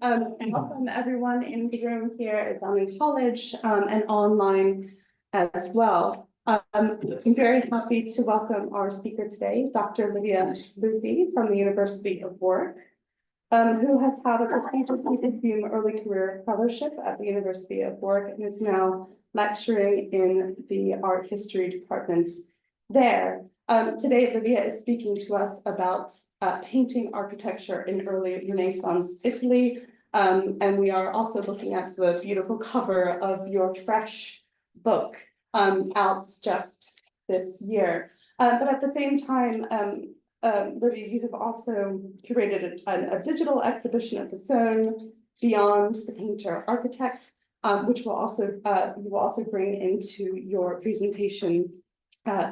And welcome everyone in the room here at Downey College and online as well. I'm very happy to welcome our speaker today, Dr. Livia Lupi from the University of Warwick, who has had a prestigious Hume Early Career Fellowship at the University of Warwick and is now lecturing in the Art History Department there. Today, Livia is speaking to us about painting architecture in early Renaissance Italy. And we are also looking at the beautiful cover of your fresh book out just this year. But at the same time, Livia, you have also curated a digital exhibition at the Soane, Beyond the Painter Architect, which will also you will also bring into your presentation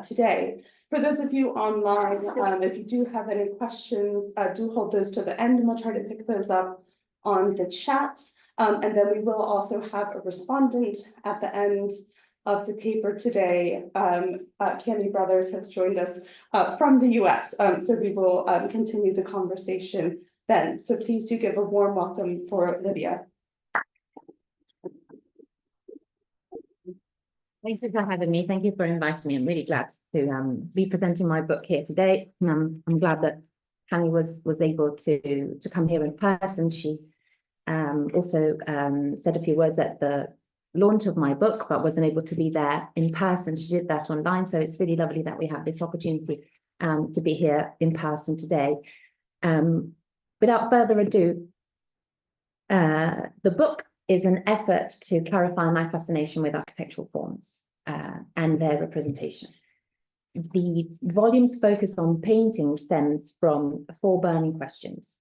today. For those of you online, if you do have any questions, do hold those to the end, and we'll try to pick those up on the chat. And then we will also have a respondent at the end of the paper today. Candy Brothers has joined us from the US, so we will continue the conversation then. So please do give a warm welcome for Livia. Thank you for having me. Thank you for inviting me. I'm really glad to be presenting my book here today. And I'm glad that Cami was able to come here in person. She also said a few words at the launch of my book, but wasn't able to be there in person. She did that online. So it's really lovely that we have this opportunity to be here in person today. Without further ado, the book is an effort to clarify my fascination with architectural forms and their representation. The volume's focus on painting stems from 4 burning questions.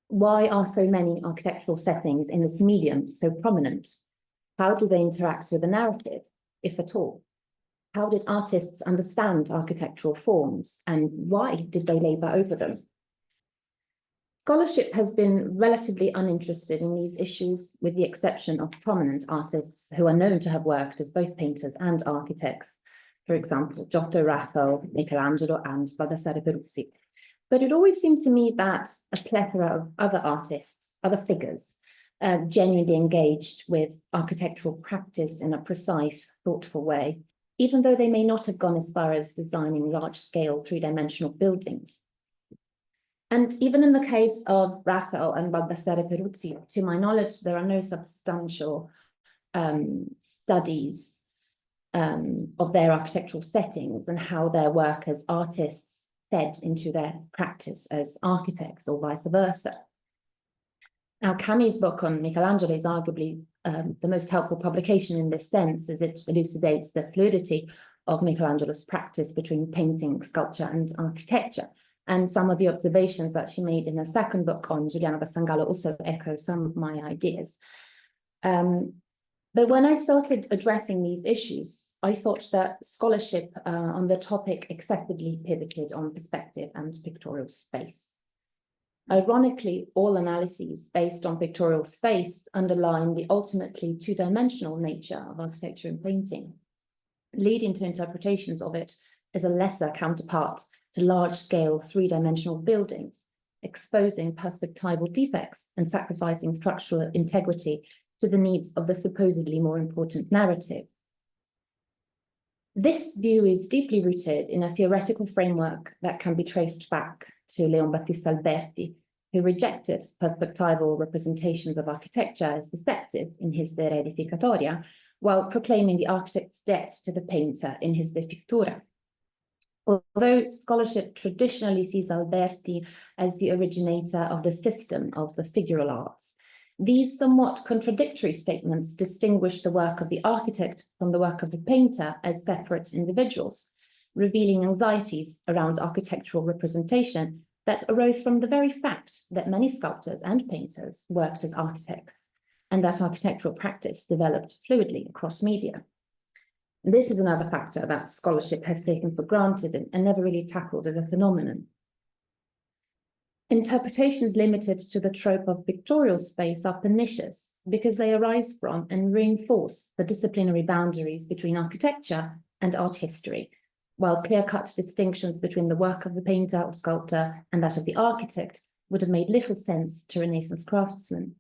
Why are so many architectural settings in this medium so prominent? How do they interact with the narrative, if at all? How did artists understand architectural forms, and why did they labor over them? Scholarship has been relatively uninterested in these issues, with the exception of prominent artists who are known to have worked as both painters and architects. For example, Giotto, Raphael, Michelangelo, and Baldassare Peruzzi. But it always seemed to me that a plethora of other artists, other figures, genuinely engaged with architectural practice in a precise, thoughtful way, even though they may not have gone as far as designing large-scale, 3-dimensional buildings. And even in the case of Raphael and Baldassare Peruzzi, to my knowledge, there are no substantial studies of their architectural settings and how their work as artists fed into their practice as architects, or vice versa. Now, Cami's book on Michelangelo is arguably the most helpful publication in this sense, as it elucidates the fluidity of Michelangelo's practice between painting, sculpture, and architecture. And some of the observations that she made in her second book on Giuliano da Sangallo also echo some of my ideas. But when I started addressing these issues, I thought that scholarship on the topic excessively pivoted on perspective and pictorial space. Ironically, all analyses based on pictorial space underline the ultimately 2-dimensional nature of architecture and painting, leading to interpretations of it as a lesser counterpart to large-scale 3-dimensional buildings, exposing perspectival defects and sacrificing structural integrity to the needs of the supposedly more important narrative. This view is deeply rooted in a theoretical framework that can be traced back to Leon Battista Alberti, who rejected perspectival representations of architecture as deceptive in his De Re Edificatoria, while proclaiming the architect's debt to the painter in his De Pictura. Although scholarship traditionally sees Alberti as the originator of the system of the figural arts, these somewhat contradictory statements distinguish the work of the architect from the work of the painter as separate individuals, revealing anxieties around architectural representation that arose from the very fact that many sculptors and painters worked as architects, and that architectural practice developed fluidly across media. This is another factor that scholarship has taken for granted and never really tackled as a phenomenon. Interpretations limited to the trope of pictorial space are pernicious because they arise from and reinforce the disciplinary boundaries between architecture and art history, while clear-cut distinctions between the work of the painter or sculptor and that of the architect would have made little sense to Renaissance craftsmen.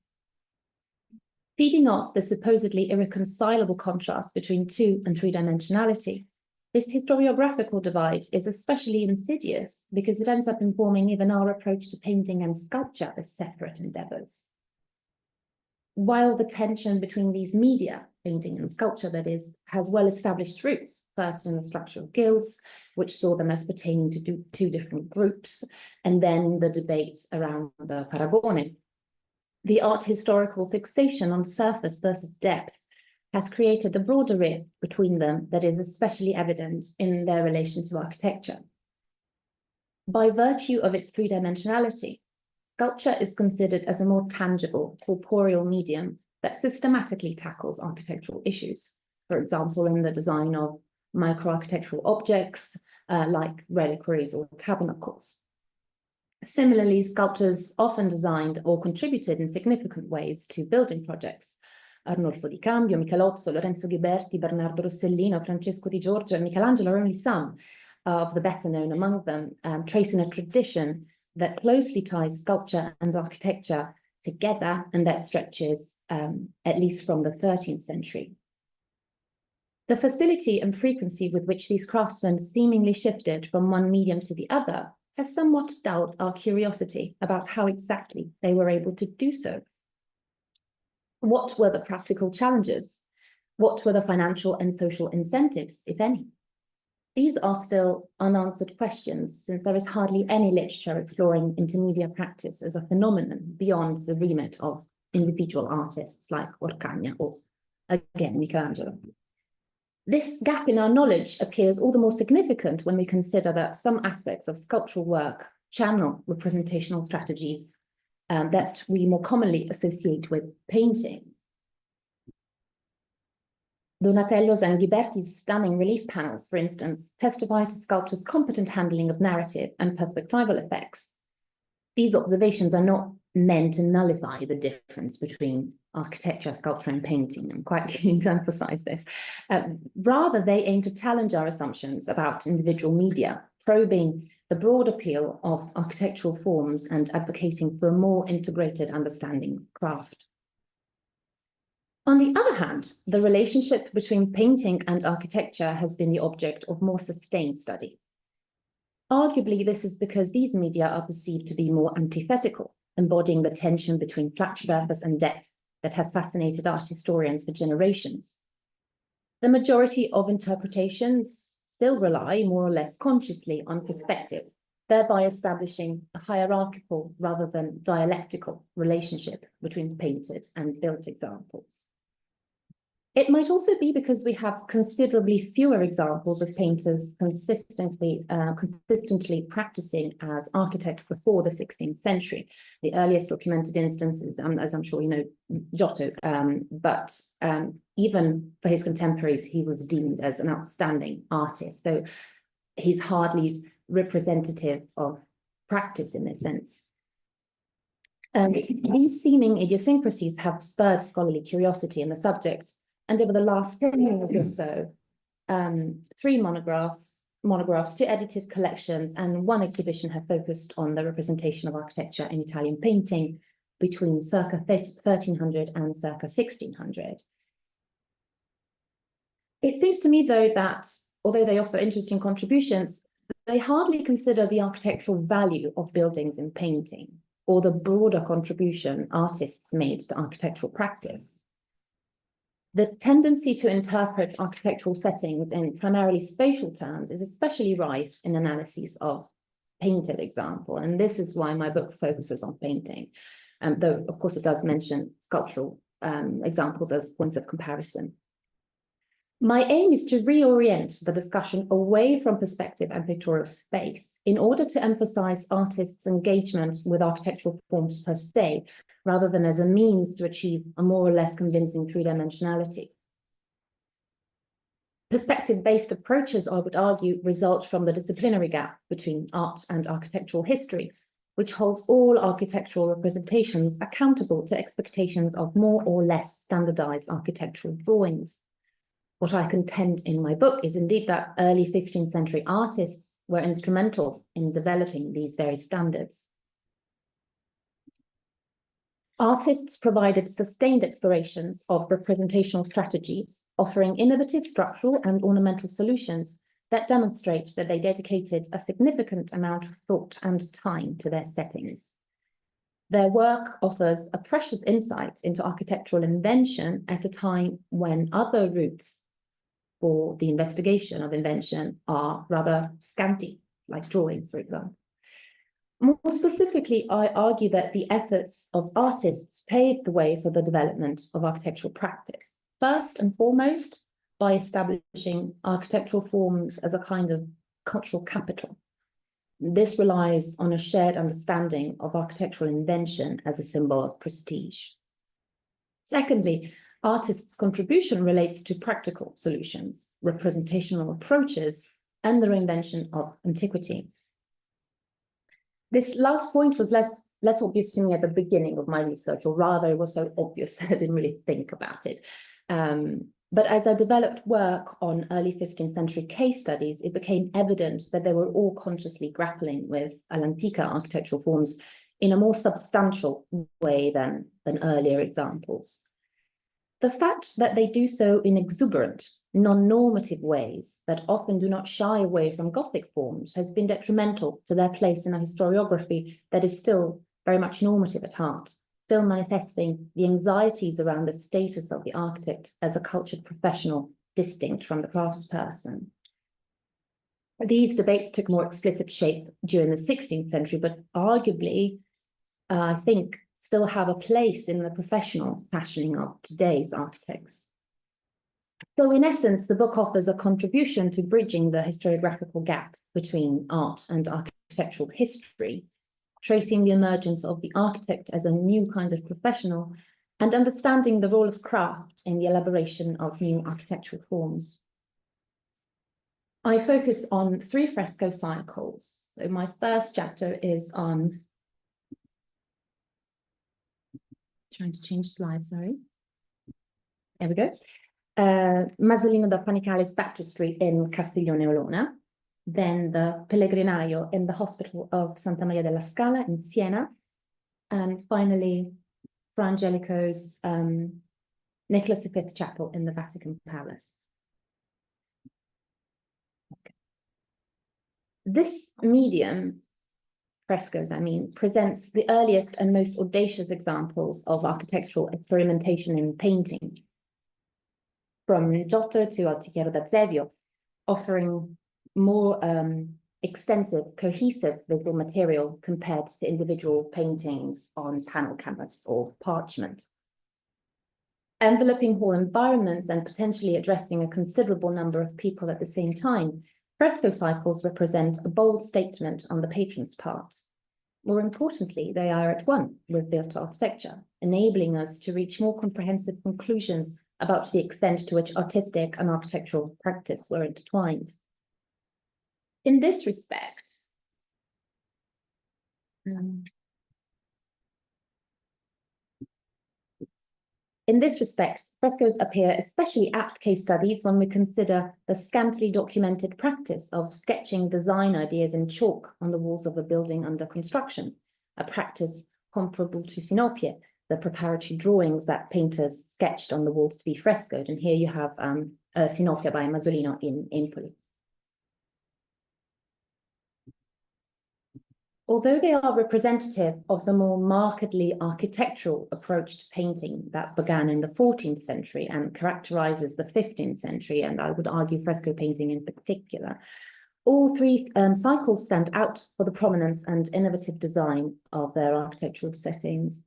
Feeding off the supposedly irreconcilable contrast between two and three-dimensionality, this historiographical divide is especially insidious because it ends up informing even our approach to painting and sculpture as separate endeavors. While the tension between these media, painting and sculpture that is, has well-established roots, first in the structure of guilds, which saw them as pertaining to two different groups, and then the debate around the paragone. The art historical fixation on surface versus depth has created a broader rift between them that is especially evident in their relation to architecture. By virtue of its three-dimensionality, sculpture is considered as a more tangible, corporeal medium that systematically tackles architectural issues, for example, in the design of microarchitectural objects like reliquaries or tabernacles. Similarly, sculptors often designed or contributed in significant ways to building projects. Arnolfo di Cambio, Michelozzo, Lorenzo Ghiberti, Bernardo Rossellino, Francesco di Giorgio, and Michelangelo are only some of the better known among them, tracing a tradition that closely ties sculpture and architecture together, and that stretches at least from the 13th century. The facility and frequency with which these craftsmen seemingly shifted from one medium to the other has somewhat dulled our curiosity about how exactly they were able to do so. What were the practical challenges? What were the financial and social incentives, if any? These are still unanswered questions, since there is hardly any literature exploring intermedia practice as a phenomenon beyond the remit of individual artists like Orcagna or, again, Michelangelo. This gap in our knowledge appears all the more significant when we consider that some aspects of sculptural work channel representational strategies that we more commonly associate with painting. Donatello's and Ghiberti's stunning relief panels, for instance, testify to sculptors' competent handling of narrative and perspectival effects. These observations are not meant to nullify the difference between architecture, sculpture, and painting. I'm quite keen to emphasize this. Rather, they aim to challenge our assumptions about individual media, probing the broad appeal of architectural forms and advocating for a more integrated understanding of craft. On the other hand, the relationship between painting and architecture has been the object of more sustained study. Arguably, this is because these media are perceived to be more antithetical, embodying the tension between flat surface and depth that has fascinated art historians for generations. The majority of interpretations still rely more or less consciously on perspective, thereby establishing a hierarchical rather than dialectical relationship between painted and built examples. It might also be because we have considerably fewer examples of painters consistently practicing as architects before the 16th century. The earliest documented instances, as I'm sure you know, Giotto, but even for his contemporaries, he was deemed as an outstanding artist. So he's hardly representative of practice in this sense. These seeming idiosyncrasies have spurred scholarly curiosity in the subject. And over the last 10 years or so, 3 monographs, 2 edited collections, and 1 exhibition have focused on the representation of architecture in Italian painting between circa 1300 and circa 1600. It seems to me, though, that although they offer interesting contributions, they hardly consider the architectural value of buildings in painting or the broader contribution artists made to architectural practice. The tendency to interpret architectural settings in primarily spatial terms is especially rife in analyses of painted example, and this is why my book focuses on painting, though of course it does mention sculptural examples as points of comparison. My aim is to reorient the discussion away from perspective and pictorial space in order to emphasize artists' engagement with architectural forms per se, rather than as a means to achieve a more or less convincing three-dimensionality. Perspective-based approaches, I would argue, result from the disciplinary gap between art and architectural history, which holds all architectural representations accountable to expectations of more or less standardized architectural drawings. What I contend in my book is indeed that early 15th century artists were instrumental in developing these very standards. Artists provided sustained explorations of representational strategies, offering innovative structural and ornamental solutions that demonstrate that they dedicated a significant amount of thought and time to their settings. Their work offers a precious insight into architectural invention at a time when other routes for the investigation of invention are rather scanty, like drawings, for example. More specifically, I argue that the efforts of artists paved the way for the development of architectural practice, first and foremost by establishing architectural forms as a kind of cultural capital. This relies on a shared understanding of architectural invention as a symbol of prestige. Secondly, artists' contribution relates to practical solutions, representational approaches, and the reinvention of antiquity. This last point was less obvious to me at the beginning of my research, or rather it was so obvious that I didn't really think about it. But as I developed work on early 15th century case studies, it became evident that they were all consciously grappling with all'antica architectural forms in a more substantial way than earlier examples. The fact that they do so in exuberant, non-normative ways that often do not shy away from Gothic forms has been detrimental to their place in a historiography that is still very much normative at heart, still manifesting the anxieties around the status of the architect as a cultured professional distinct from the craftsperson. These debates took more explicit shape during the 16th century, but arguably, I think, still have a place in the professional fashioning of today's architects. So in essence, the book offers a contribution to bridging the historiographical gap between art and architectural history, tracing the emergence of the architect as a new kind of professional and understanding the role of craft in the elaboration of new architectural forms. I focus on 3 fresco cycles. So my first chapter is on, trying to change slide, sorry. There we go. Masolino da Panicale's baptistry in Castiglione Olona, then the Pellegrinaio in the Hospital of Santa Maria della Scala in Siena, and finally, Fra Angelico's Nicholas V Chapel in the Vatican Palace. Okay. This medium, frescoes, presents the earliest and most audacious examples of architectural experimentation in painting, from Giotto to Altichiero da Zevio, offering more extensive, cohesive visual material compared to individual paintings on panel canvas or parchment. Enveloping whole environments and potentially addressing a considerable number of people at the same time, fresco cycles represent a bold statement on the patron's part. More importantly, they are at one with built architecture, enabling us to reach more comprehensive conclusions about the extent to which artistic and architectural practice were intertwined. In this respect, frescoes appear especially apt case studies when we consider the scantily documented practice of sketching design ideas in chalk on the walls of a building under construction, a practice comparable to sinopie, the preparatory drawings that painters sketched on the walls to be frescoed. And here you have a sinopia by Masolino in Empoli. Although they are representative of the more markedly architectural approach to painting that began in the 14th century and characterizes the 15th century, and I would argue fresco painting in particular, all 3 cycles stand out for the prominence and innovative design of their architectural settings.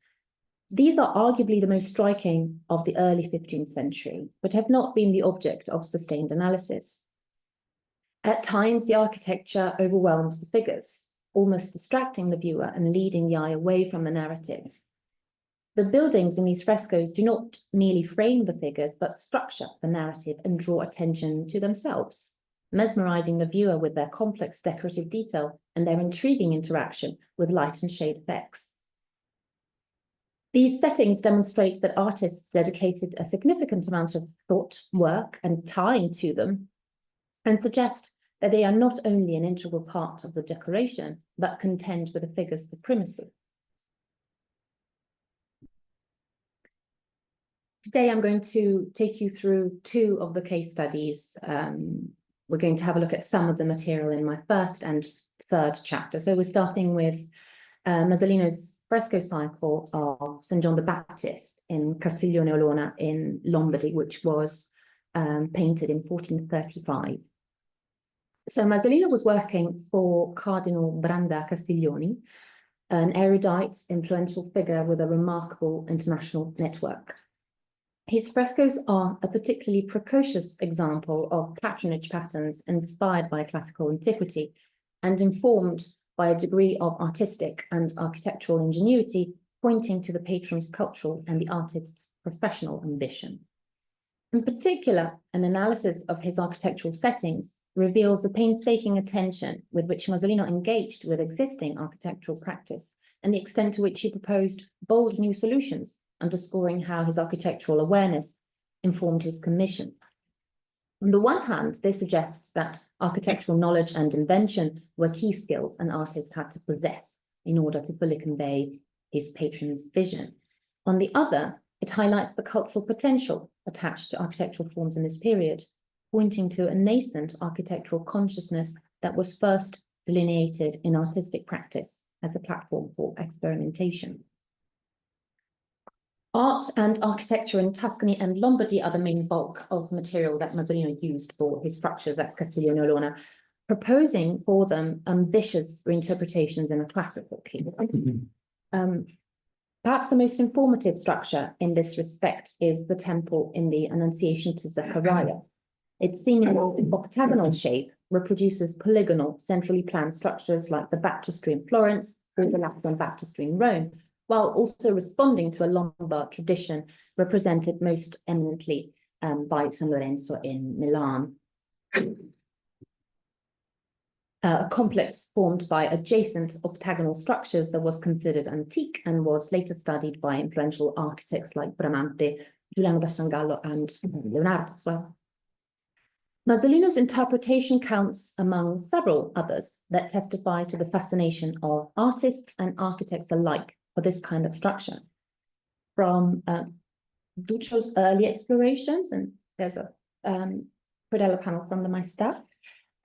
These are arguably the most striking of the early 15th century, but have not been the object of sustained analysis. At times, the architecture overwhelms the figures, almost distracting the viewer and leading the eye away from the narrative. The buildings in these frescoes do not merely frame the figures, but structure the narrative and draw attention to themselves, mesmerizing the viewer with their complex decorative detail and their intriguing interaction with light and shade effects. These settings demonstrate that artists dedicated a significant amount of thought, work, and time to them, and suggest that they are not only an integral part of the decoration, but contend with the figures for primacy. Today, I'm going to take you through two of the case studies. We're going to have a look at some of the material in my first and third chapter. So we're starting with Masolino's fresco cycle of St. John the Baptist in Castiglione Olona in Lombardy, which was painted in 1435. So Masolino was working for Cardinal Branda Castiglione, an erudite, influential figure with a remarkable international network. His frescoes are a particularly precocious example of patronage patterns inspired by classical antiquity and informed by a degree of artistic and architectural ingenuity, pointing to the patron's cultural and the artist's professional ambition. In particular, an analysis of his architectural settings reveals the painstaking attention with which Masolino engaged with existing architectural practice and the extent to which he proposed bold new solutions, underscoring how his architectural awareness informed his commission. On the one hand, this suggests that architectural knowledge and invention were key skills an artist had to possess in order to fully convey his patron's vision. On the other, it highlights the cultural potential attached to architectural forms in this period, pointing to a nascent architectural consciousness that was first delineated in artistic practice as a platform for experimentation. Art and architecture in Tuscany and Lombardy are the main bulk of material that Masolino used for his structures at Castiglione Olona, proposing for them ambitious reinterpretations in a classical key. Perhaps the most informative structure in this respect is the temple in the Annunciation to Zechariah. Its seemingly octagonal shape reproduces polygonal, centrally planned structures like the baptistry in Florence or the Lateran baptistry in Rome, while also responding to a Lombard tradition represented most eminently by San Lorenzo in Milan. A complex formed by adjacent octagonal structures that was considered antique and was later studied by influential architects like Bramante, Giuliano da San Gallo, and Leonardo as well. Masolino's interpretation counts among several others that testify to the fascination of artists and architects alike for this kind of structure. From Duccio's early explorations, and there's a predella panel from the My Stuff,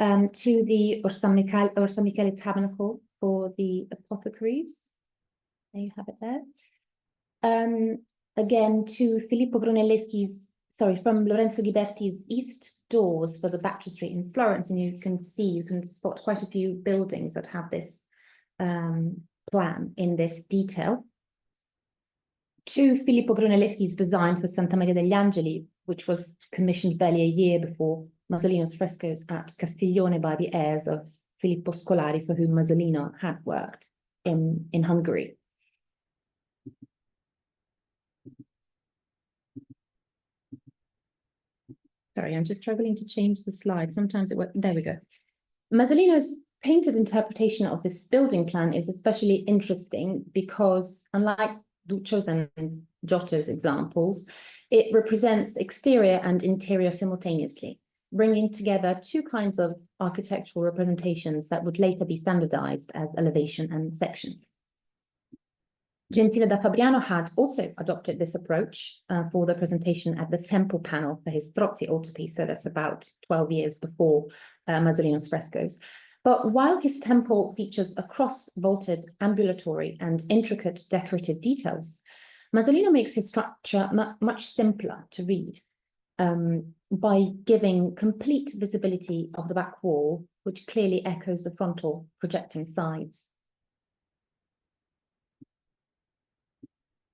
to the San Michele Tabernacle for the apothecaries. There you have it there. Again, to Filippo Brunelleschi's, from Lorenzo Ghiberti's East doors for the baptistry in Florence, and you can spot quite a few buildings that have this plan in this detail. To Filippo Brunelleschi's design for Santa Maria degli Angeli, which was commissioned barely a year before Masolino's frescoes at Castiglione by the heirs of Filippo Scolari, for whom Masolino had worked in Hungary. Sorry, I'm just struggling to change the slide. Sometimes it works. There we go. Masolino's painted interpretation of this building plan is especially interesting because, unlike Duccio's and Giotto's examples, it represents exterior and interior simultaneously, bringing together two kinds of architectural representations that would later be standardized as elevation and section. Gentile da Fabriano had also adopted this approach for the presentation at the temple panel for his Strozzi altarpiece, so that's about 12 years before Masolino's frescoes. But while his temple features a cross-vaulted ambulatory and intricate decorative details, Masolino makes his structure much simpler to read by giving complete visibility of the back wall, which clearly echoes the frontal projecting sides.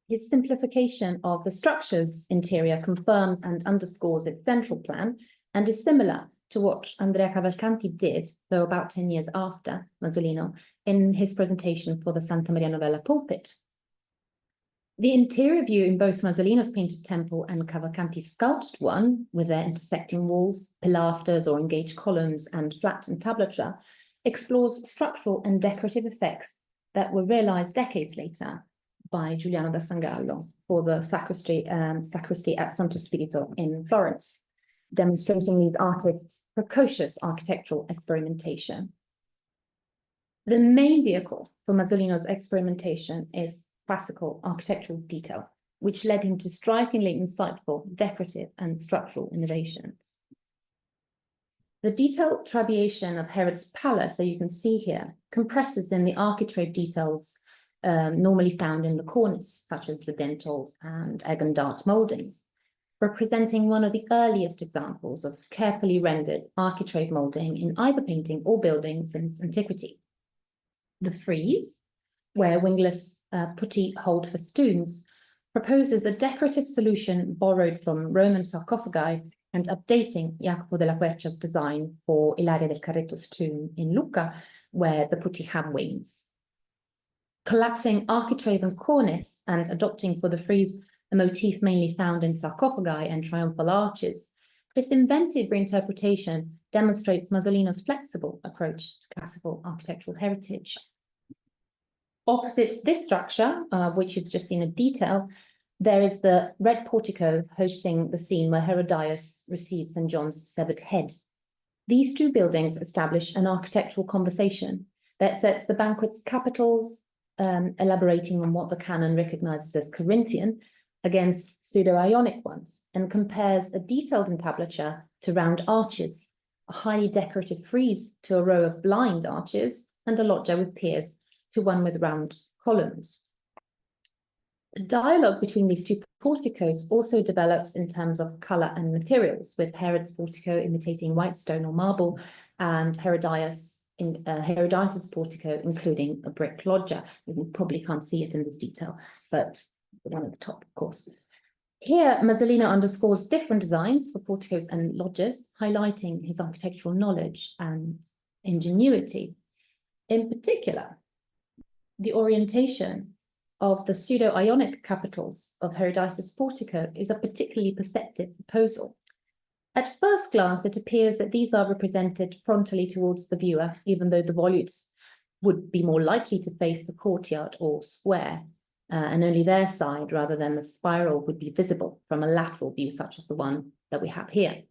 His simplification of the structure's interior confirms and underscores its central plan and is similar to what Andrea Cavalcanti did, though about 10 years after Masolino, in his presentation for the Santa Maria Novella pulpit. The interior view in both Masolino's painted temple and Cavalcanti's sculpted one, with their intersecting walls, pilasters or engaged columns, and flat entablature, explores structural and decorative effects that were realized decades later by Giuliano da San Gallo for the sacristy at Santo Spirito in Florence, demonstrating these artists' precocious architectural experimentation. The main vehicle for Masolino's experimentation is classical architectural detail, which led him to strikingly insightful, decorative and structural innovations. The detailed trabeation of Herod's palace that you can see here compresses in the architrave details normally found in the cornice, such as the dentils and egg and dart mouldings, representing one of the earliest examples of carefully rendered architrave moulding in either painting or building since antiquity. The frieze, where wingless putti hold festoons, proposes a decorative solution borrowed from Roman sarcophagi and updating Jacopo della Quercia's design for Ilaria del Carretto's tomb in Lucca, where the putti have wings. Collapsing architrave and cornice and adopting for the frieze a motif mainly found in sarcophagi and triumphal arches, this inventive reinterpretation demonstrates Masolino's flexible approach to classical architectural heritage. Opposite this structure, which you've just seen in detail, there is the red portico hosting the scene where Herodias receives St. John's severed head. These two buildings establish an architectural conversation that sets the banquet's capitals, elaborating on what the canon recognizes as Corinthian, against pseudo-Ionic ones, and compares a detailed entablature to round arches, a highly decorative frieze to a row of blind arches, and a loggia with piers to one with round columns. The dialogue between these two porticos also develops in terms of colour and materials, with Herod's portico imitating white stone or marble, and Herodias' portico including a brick loggia. You probably can't see it in this detail, but the one at the top, of course. Here, Masolino underscores different designs for porticos and loggias, highlighting his architectural knowledge and ingenuity. In particular, the orientation of the pseudo-Ionic capitals of Herodias' portico is a particularly perceptive proposal. At first glance, it appears that these are represented frontally towards the viewer, even though the volutes would be more likely to face the courtyard or square, and only their side rather than the spiral would be visible from a lateral view, such as the one that we have here,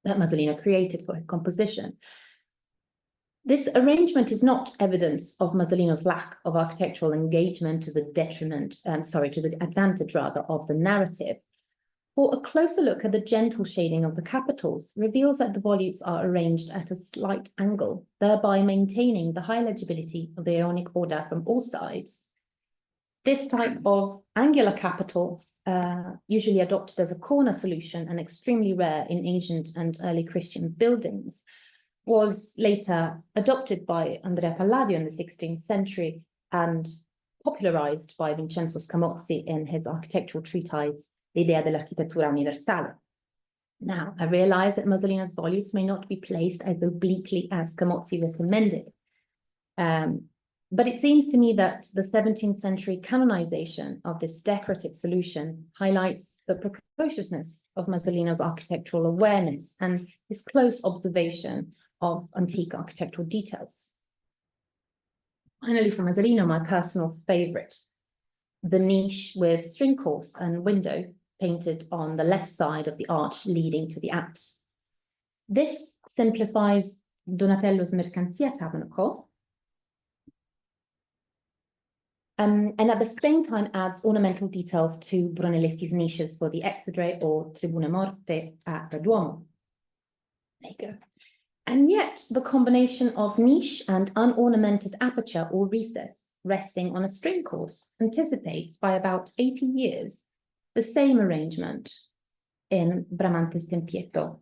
that Masolino created for his composition. This arrangement is not evidence of Masolino's lack of architectural engagement to the advantage rather of the narrative. For a closer look at the gentle shading of the capitals reveals that the volutes are arranged at a slight angle, thereby maintaining the high legibility of the Ionic order from all sides. This type of angular capital, usually adopted as a corner solution and extremely rare in ancient and early Christian buildings, was later adopted by Andrea Palladio in the 16th century and popularized by Vincenzo Scamozzi in his architectural treatise, L'idea dell'architettura universale. Now, I realize that Masolino's volutes may not be placed as obliquely as Scamozzi recommended, but it seems to me that the 17th century canonization of this decorative solution highlights the precociousness of Masolino's architectural awareness and his close observation of antique architectural details. Finally, for Masolino, my personal favorite, the niche with string course and window painted on the left side of the arch leading to the apse. This simplifies Donatello's Mercanzia tabernacle, and at the same time adds ornamental details to Brunelleschi's niches for the Exedre or Tribune Morte at the Duomo. There you go. And yet, the combination of niche and unornamented aperture or recess resting on a string course anticipates by about 80 years the same arrangement in Bramante's Tempietto.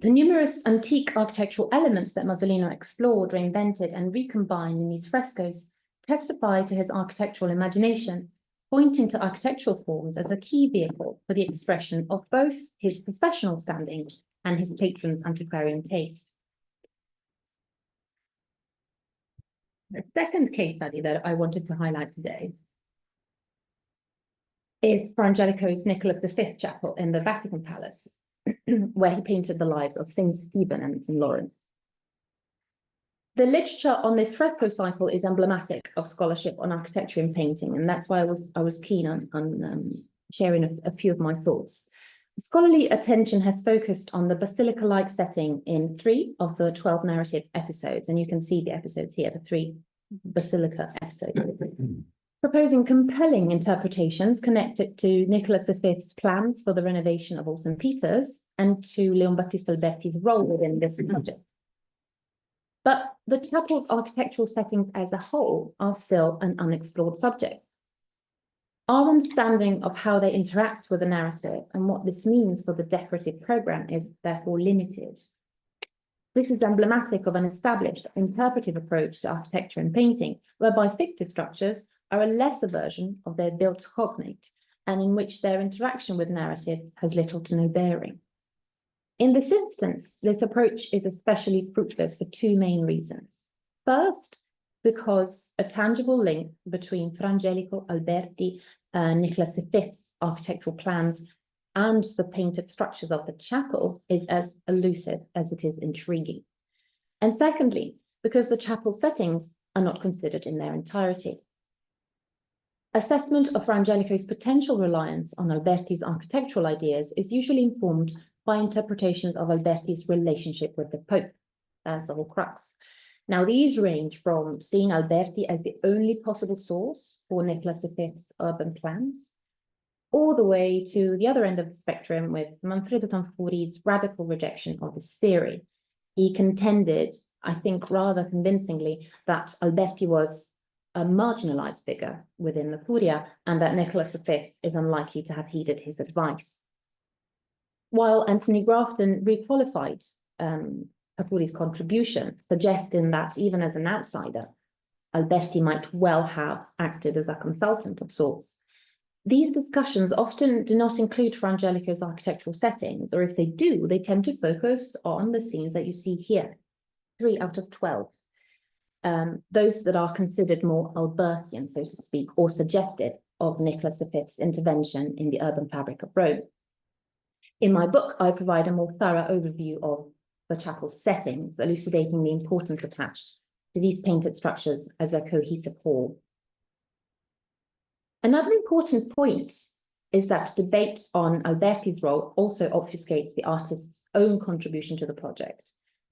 The numerous antique architectural elements that Masolino explored, reinvented, and recombined in these frescoes testify to his architectural imagination, pointing to architectural forms as a key vehicle for the expression of both his professional standing and his patron's antiquarian taste. The second case study that I wanted to highlight today is for Angelico's Nicholas V chapel in the Vatican Palace, where he painted the lives of Saint Stephen and Saint Lawrence. The literature on this fresco cycle is emblematic of scholarship on architecture and painting, and that's why I was keen on sharing a few of my thoughts. Scholarly attention has focused on the basilica-like setting in 3 of the 12 narrative episodes, and you can see the episodes here, the 3 basilica episodes. proposing compelling interpretations connected to Nicholas V's plans for the renovation of all St. Peter's and to Leon Battista Alberti's role within this project. But the chapel's architectural settings as a whole are still an unexplored subject. Our understanding of how they interact with the narrative and what this means for the decorative program is therefore limited. This is emblematic of an established interpretive approach to architecture and painting, whereby fictive structures are a lesser version of their built cognate, and in which their interaction with narrative has little to no bearing. In this instance, this approach is especially fruitless for two main reasons. First, because a tangible link between Fra Angelico, Alberti, Nicholas V's architectural plans and the painted structures of the chapel is as elusive as it is intriguing. And secondly, because the chapel settings are not considered in their entirety. Assessment of Fra Angelico's potential reliance on Alberti's architectural ideas is usually informed by interpretations of Alberti's relationship with the Pope. That's the whole crux. Now, these range from seeing Alberti as the only possible source for Nicholas V's urban plans, all the way to the other end of the spectrum with Manfredo Tanfuri's radical rejection of this theory. He contended, I think rather convincingly, that Alberti was a marginalized figure within the Curia and that Nicholas V is unlikely to have heeded his advice. While Anthony Grafton requalified Papuri's contribution, suggesting that even as an outsider, Alberti might well have acted as a consultant of sorts. These discussions often do not include Fra Angelico's architectural settings, or if they do, they tend to focus on the scenes that you see here, 3 out of 12. Those that are considered more Albertian, so to speak, or suggestive of Nicholas V's intervention in the urban fabric of Rome. In my book, I provide a more thorough overview of the chapel's settings, elucidating the importance attached to these painted structures as a cohesive whole. Another important point is that debate on Alberti's role also obfuscates the artist's own contribution to the project,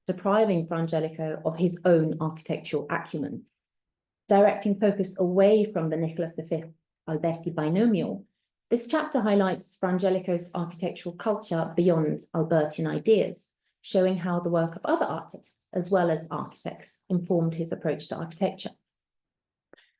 depriving Fra Angelico of his own architectural acumen. Directing focus away from the Nicholas V Alberti binomial, this chapter highlights Fra Angelico's architectural culture beyond Albertian ideas, showing how the work of other artists, as well as architects, informed his approach to architecture.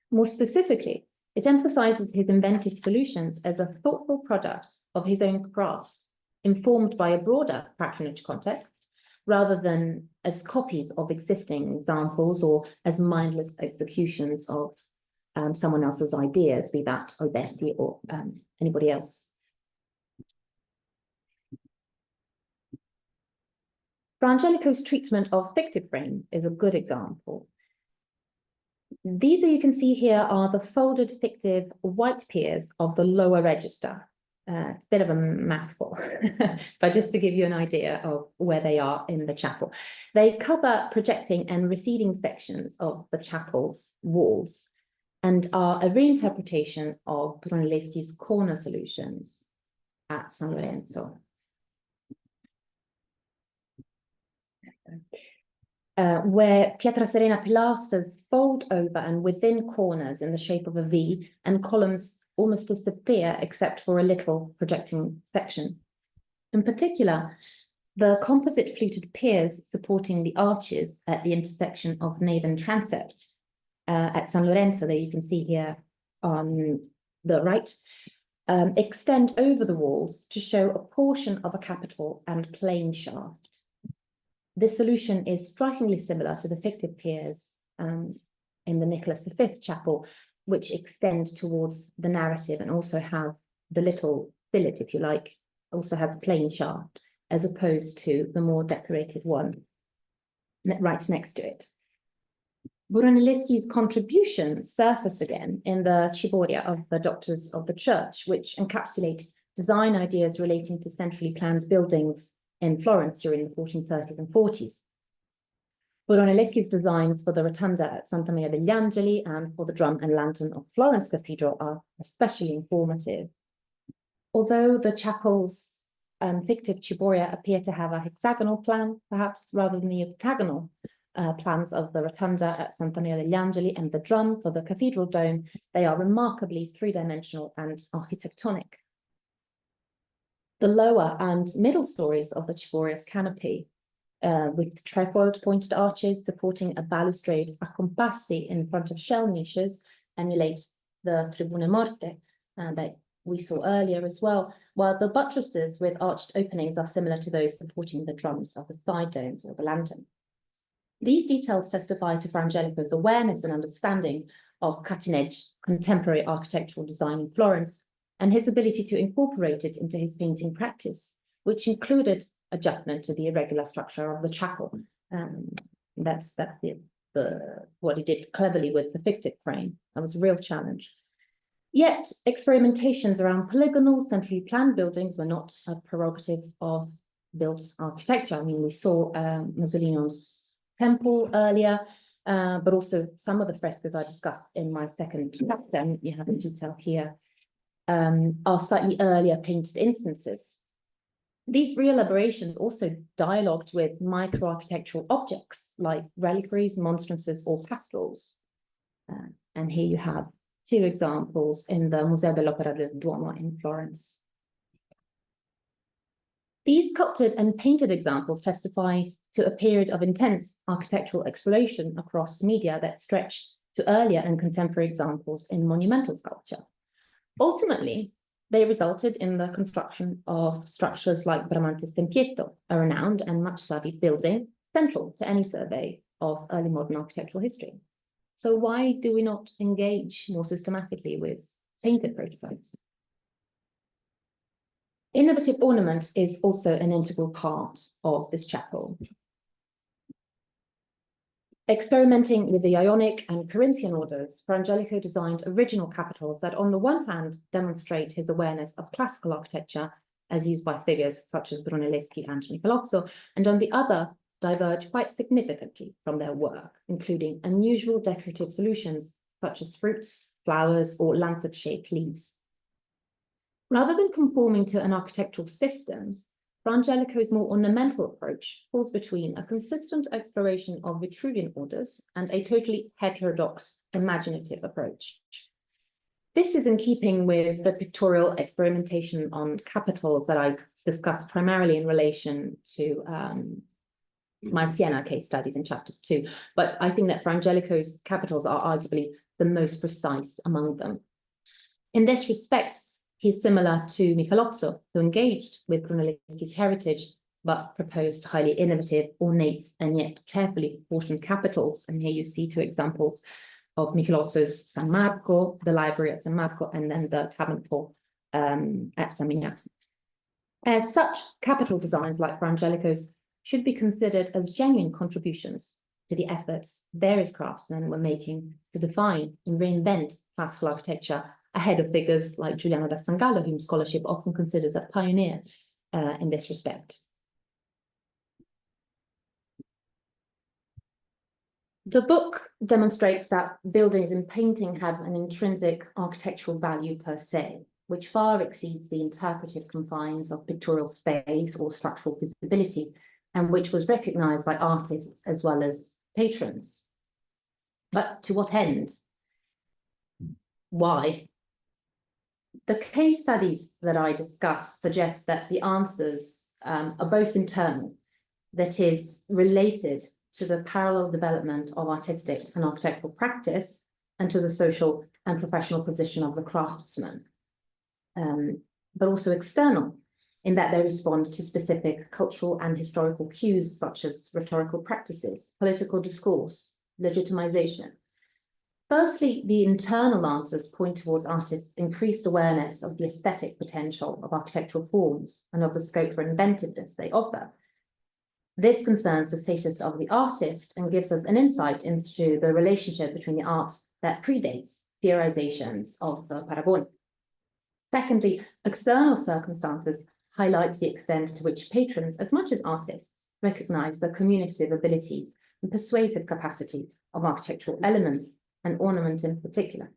More specifically, it emphasizes his inventive solutions as a thoughtful product of his own craft, informed by a broader patronage context, rather than as copies of existing examples or as mindless executions of someone else's ideas, be that Alberti or anybody else. Fra Angelico's treatment of fictive frame is a good example. These that you can see here are the folded fictive white piers of the lower register. Bit of a mouthful, but just to give you an idea of where they are in the chapel. They cover projecting and receding sections of the chapel's walls and are a reinterpretation of Brunelleschi's corner solutions at San Lorenzo. Where Pietra Serena pilasters fold over and within corners in the shape of a V, and columns almost disappear except for a little projecting section. In particular, the composite fluted piers supporting the arches at the intersection of nave and transept at San Lorenzo, that you can see here on the right, extend over the walls to show a portion of a capital and plain shaft. This solution is strikingly similar to the fictive piers in the Nicholas V chapel, which extend towards the narrative and also have the little fillet, if you like, also has a plain shaft, as opposed to the more decorated one right next to it. Brunelleschi's contributions surface again in the Ciboria of the Doctors of the Church, which encapsulate design ideas relating to centrally planned buildings in Florence during the 1430s and 40s. Brunelleschi's designs for the rotunda at Santa Maria degli Angeli and for the drum and lantern of Florence Cathedral are especially informative. Although the chapel's fictive Ciboria appear to have a hexagonal plan, perhaps rather than the octagonal, plans of the rotunda at Sant'Antonio degli Angeli and the drum for the cathedral dome, they are remarkably three-dimensional and architectonic. The lower and middle stories of the Ciborius canopy, with trefoiled pointed arches supporting a balustrade a compassi in front of shell niches, emulate the Tribune Morte that we saw earlier as well, while the buttresses with arched openings are similar to those supporting the drums of the side domes or the lantern. These details testify to Fra Angelico's awareness and understanding of cutting-edge contemporary architectural design in Florence, and his ability to incorporate it into his painting practice, which included adjustment to the irregular structure of the chapel. That's what he did cleverly with the fictive frame. That was a real challenge. Yet experimentations around polygonal, centrally planned buildings were not a prerogative of built architecture. I mean, we saw Masolino's temple earlier, but also some of the frescoes I discussed in my second chapter, and you have in detail here, are slightly earlier painted instances. These re-elaborations also dialogued with micro-architectural objects like reliquaries, monstrances, or pastorals. And here you have two examples in the Museo dell'Opera del Duomo in Florence. These sculpted and painted examples testify to a period of intense architectural exploration across media that stretched to earlier and contemporary examples in monumental sculpture. Ultimately, they resulted in the construction of structures like Bramante's Tempietto, a renowned and much studied building central to any survey of early modern architectural history. So why do we not engage more systematically with painted prototypes? Innovative ornament is also an integral part of this chapel. Experimenting with the Ionic and Corinthian orders, Fra Angelico designed original capitals that on the one hand demonstrate his awareness of classical architecture as used by figures such as Brunelleschi and Michelozzo, and on the other diverge quite significantly from their work, including unusual decorative solutions such as fruits, flowers, or lancet-shaped leaves. Rather than conforming to an architectural system, Fra Angelico's more ornamental approach falls between a consistent exploration of Vitruvian orders and a totally heterodox imaginative approach. This is in keeping with the pictorial experimentation on capitals that I discussed primarily in relation to my Siena case studies in chapter 2, but I think that Fra Angelico's capitals are arguably the most precise among them. In this respect, he's similar to Michelozzo, who engaged with Brunelleschi's heritage, but proposed highly innovative, ornate, and yet carefully proportioned capitals. And here you see two examples of Michelozzo's San Marco, the library at San Marco, and then the tabernacle at San Miniato. As such, capital designs like Fra Angelico's should be considered as genuine contributions to the efforts various craftsmen were making to define and reinvent classical architecture ahead of figures like Giuliano da Sangallo, whom scholarship often considers a pioneer in this respect. The book demonstrates that buildings in painting have an intrinsic architectural value per se, which far exceeds the interpretive confines of pictorial space or structural visibility, and which was recognized by artists as well as patrons. But to what end? Why? The case studies that I discuss suggest that the answers are both internal, that is, related to the parallel development of artistic and architectural practice and to the social and professional position of the craftsman, but also external, in that they respond to specific cultural and historical cues such as rhetorical practices, political discourse, legitimization. Firstly, the internal answers point towards artists' increased awareness of the aesthetic potential of architectural forms and of the scope for inventiveness they offer. This concerns the status of the artist and gives us an insight into the relationship between the arts that predates theorizations of the Paragone. Secondly, external circumstances highlight the extent to which patrons, as much as artists, recognize the communicative abilities and persuasive capacity of architectural elements and ornament in particular.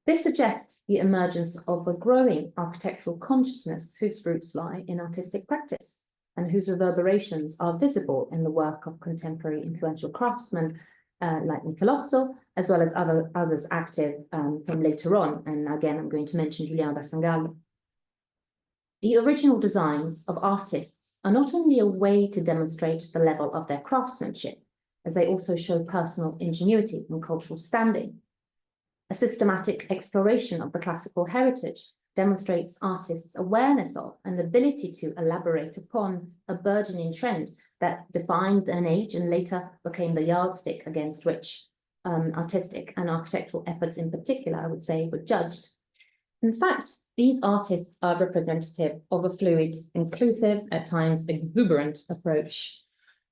This suggests the emergence of a growing architectural consciousness whose roots lie in artistic practice, and whose reverberations are visible in the work of contemporary influential craftsmen like Michelozzo, as well as others active from later on. And again, I'm going to mention Giuliano da Sangallo. The original designs of artists are not only a way to demonstrate the level of their craftsmanship, as they also show personal ingenuity and cultural standing. A systematic exploration of the classical heritage demonstrates artists' awareness of and ability to elaborate upon a burgeoning trend that defined an age and later became the yardstick against which artistic and architectural efforts in particular, I would say, were judged. In fact, these artists are representative of a fluid, inclusive, at times exuberant approach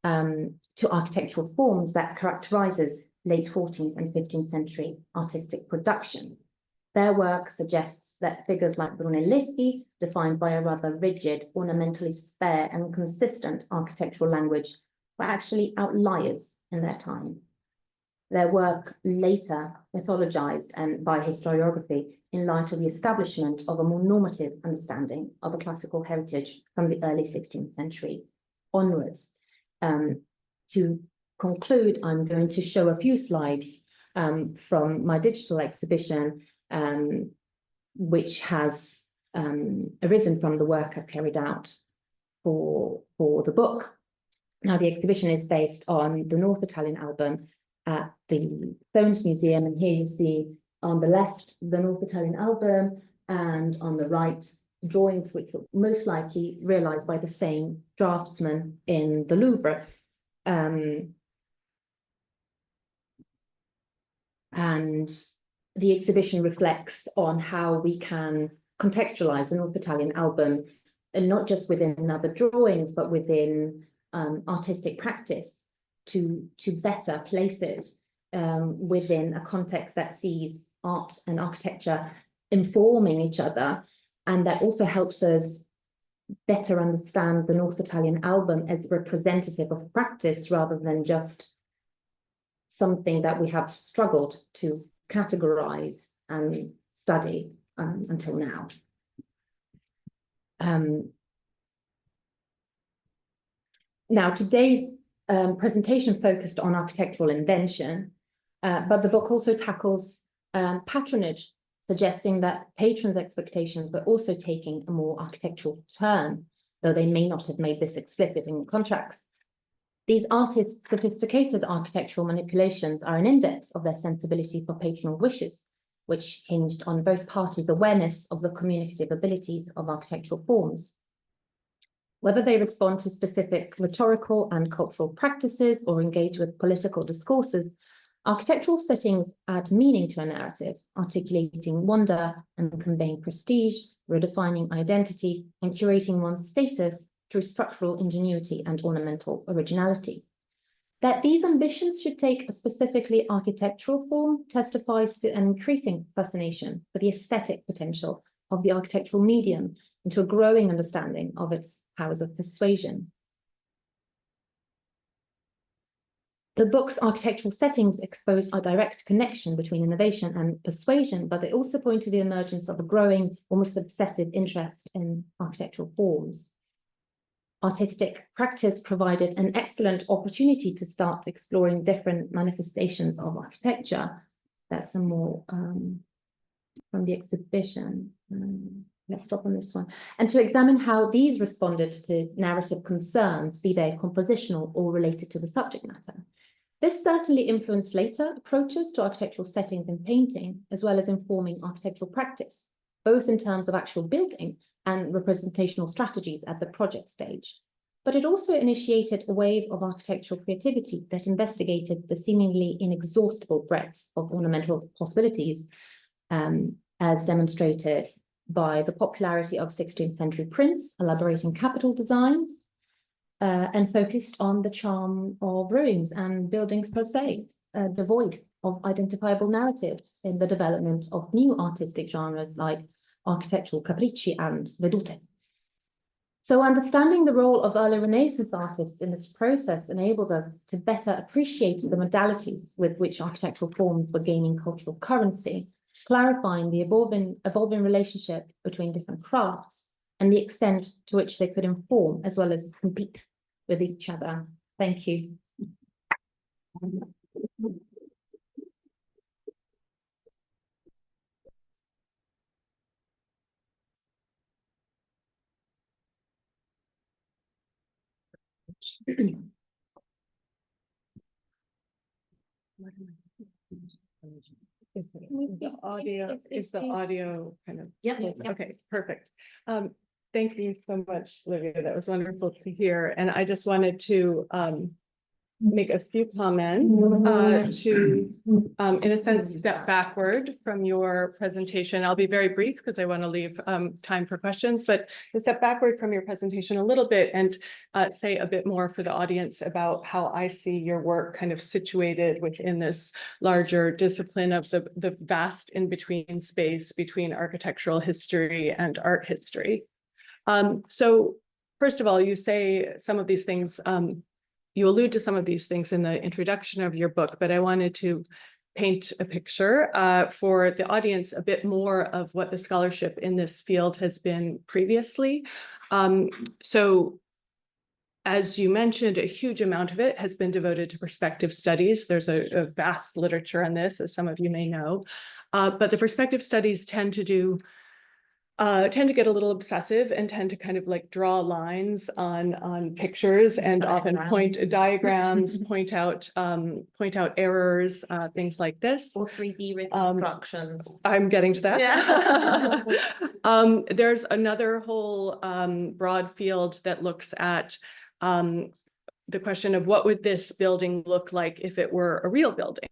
to architectural forms that characterizes late 14th and 15th century artistic production. Their work suggests that figures like Brunelleschi, defined by a rather rigid, ornamentally spare and consistent architectural language, were actually outliers in their time. Their work later mythologized and by historiography in light of the establishment of a more normative understanding of a classical heritage from the early 16th century onwards. To conclude, I'm going to show a few slides from my digital exhibition, which has arisen from the work I've carried out for the book. Now, the exhibition is based on the North Italian album at the Stones Museum, and here you see on the left the North Italian album, and on the right drawings which were most likely realized by the same draftsman in the Louvre. And the exhibition reflects on how we can contextualize the North Italian album, and not just within other drawings, but within artistic practice to better place it within a context that sees art and architecture informing each other, and that also helps us better understand the North Italian album as representative of practice rather than just something that we have struggled to categorize and study until now. Now, today's presentation focused on architectural invention, but the book also tackles patronage, suggesting that patrons' expectations were also taking a more architectural turn, though they may not have made this explicit in contracts. These artists' sophisticated architectural manipulations are an index of their sensibility for patronal wishes, which hinged on both parties' awareness of the communicative abilities of architectural forms. Whether they respond to specific rhetorical and cultural practices or engage with political discourses, architectural settings add meaning to a narrative, articulating wonder and conveying prestige, redefining identity, and curating one's status through structural ingenuity and ornamental originality. That these ambitions should take a specifically architectural form testifies to an increasing fascination for the aesthetic potential of the architectural medium and to a growing understanding of its powers of persuasion. The book's architectural settings expose a direct connection between innovation and persuasion, but they also point to the emergence of a growing, almost obsessive interest in architectural forms. Artistic practice provided an excellent opportunity to start exploring different manifestations of architecture. That's some more from the exhibition. Let's stop on this one. And to examine how these responded to narrative concerns, be they compositional or related to the subject matter. This certainly influenced later approaches to architectural settings in painting, as well as informing architectural practice, both in terms of actual building and representational strategies at the project stage. But it also initiated a wave of architectural creativity that investigated the seemingly inexhaustible breadth of ornamental possibilities, as demonstrated by the popularity of 16th century prints, elaborating capital designs, and focused on the charm of ruins and buildings per se, devoid of identifiable narratives in the development of new artistic genres like architectural capricci and vedute. So understanding the role of early Renaissance artists in this process enables us to better appreciate the modalities with which architectural forms were gaining cultural currency, clarifying the evolving relationship between different crafts and the extent to which they could inform as well as compete with each other. Thank you. Is the audio kind of? Yeah. Okay, perfect. Thank you so much, Livia. That was wonderful to hear. And I just wanted to make a few comments to, in a sense, step backward from your presentation. I'll be very brief because I want to leave time for questions, but to step backward from your presentation a little bit and say a bit more for the audience about how I see your work kind of situated within this larger discipline of the vast in-between space between architectural history and art history. So first of all, you say some of these things, you allude to some of these things in the introduction of your book, but I wanted to paint a picture for the audience a bit more of what the scholarship in this field has been previously. So as you mentioned, a huge amount of it has been devoted to perspective studies. There's a vast literature on this, as some of you may know, but the perspective studies tend to get a little obsessive and tend to kind of like draw lines on pictures and often point diagrams, point out errors, things like this. Or 3D reconstructions. I'm getting to that. Yeah. There's another whole broad field that looks at the question of what would this building look like if it were a real building.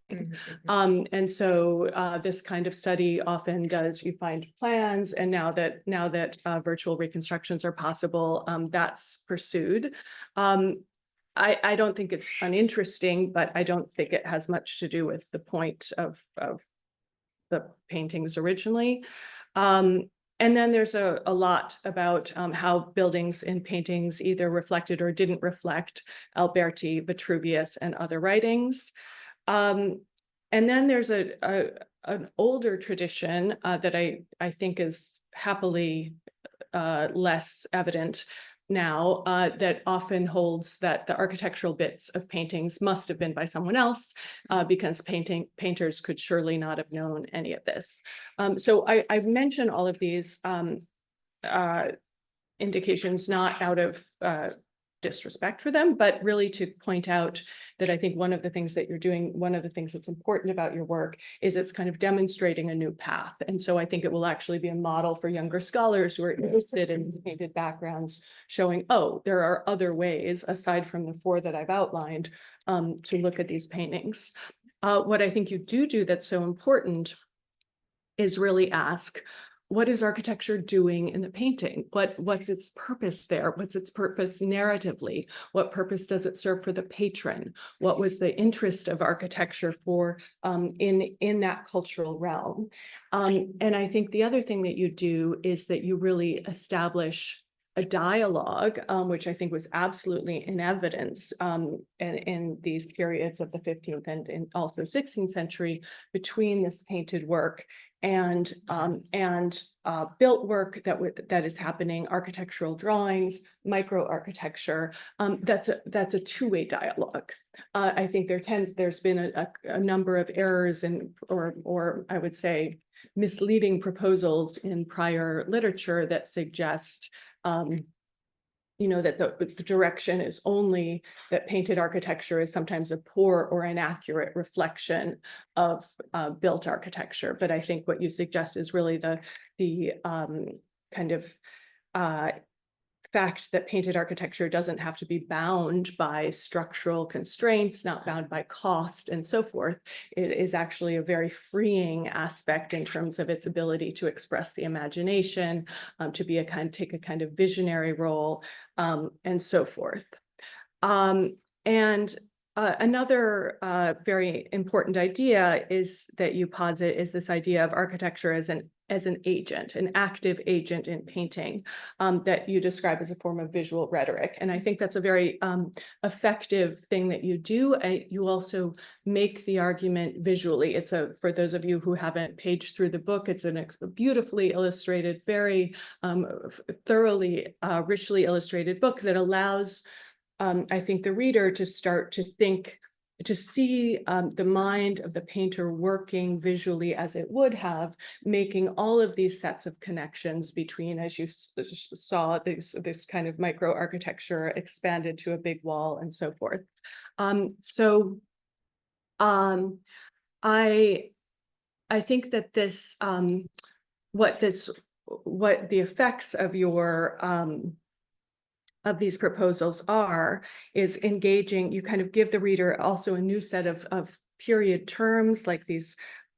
And so this kind of study often does, you find plans, and now that virtual reconstructions are possible, that's pursued. I don't think it's uninteresting, but I don't think it has much to do with the point of the paintings originally. And then there's a lot about how buildings in paintings either reflected or didn't reflect Alberti, Vitruvius, and other writings. And then there's an older tradition that I think is happily less evident now, that often holds that the architectural bits of paintings must have been by someone else, because painters could surely not have known any of this. So I've mentioned all of these indications not out of disrespect for them, but really to point out that I think one of the things that you're doing, one of the things that's important about your work is it's kind of demonstrating a new path. And so I think it will actually be a model for younger scholars who are interested in these painted backgrounds, showing, oh, there are other ways aside from the four that I've outlined to look at these paintings. What I think you do that's so important is really ask, what is architecture doing in the painting? What's its purpose there? What's its purpose narratively? What purpose does it serve for the patron? What was the interest of architecture for in that cultural realm? And I think the other thing that you do is that you really establish a dialogue, which I think was absolutely in evidence in these periods of the 15th and also 16th century, between this painted work and built work that is happening, architectural drawings, micro-architecture. That's a two-way dialogue. I think there's been a number of errors or I would say misleading proposals in prior literature that suggest that the direction is only that painted architecture is sometimes a poor or inaccurate reflection of built architecture. But I think what you suggest is really the kind of fact that painted architecture doesn't have to be bound by structural constraints, not bound by cost and so forth. It is actually a very freeing aspect in terms of its ability to express the imagination, to be take a kind of visionary role, and so forth. Another very important idea is that you posit is this idea of architecture as an as an agent, an active agent in painting, that you describe as a form of visual rhetoric. And I think that's a very effective thing that you do. You also make the argument visually. It's for those of you who haven't paged through the book, it's a beautifully illustrated, very thoroughly, richly illustrated book that allows, I think, the reader to start to think, to see the mind of the painter working visually as it would have, making all of these sets of connections between, as you saw, this kind of micro architecture expanded to a big wall and so forth. I think that this, what the effects of of these proposals is engaging. You kind of give the reader also a new set of period terms, like these,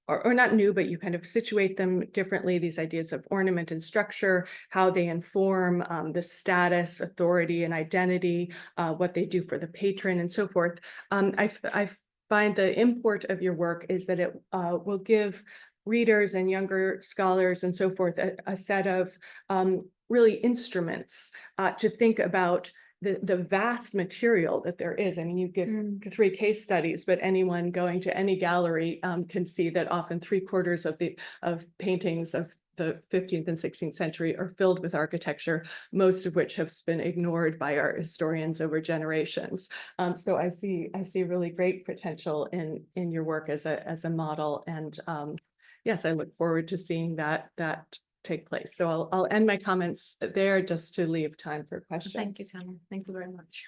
or not new, but you kind of situate them differently, these ideas of ornament and structure, how they inform the status, authority, and identity, what they do for the patron, and so forth. I find the import of your work is that it will give readers and younger scholars and so forth a set of really instruments to think about the vast material that there is. I mean, you give 3 case studies, but anyone going to any gallery can see that often 3/4 of paintings of the 15th and 16th century are filled with architecture, most of which have been ignored by art historians over generations. So I see really great potential in your work as a model, and yes, I look forward to seeing that take place. So I'll end my comments there just to leave time for questions. Thank you, Tamara. Thank you very much.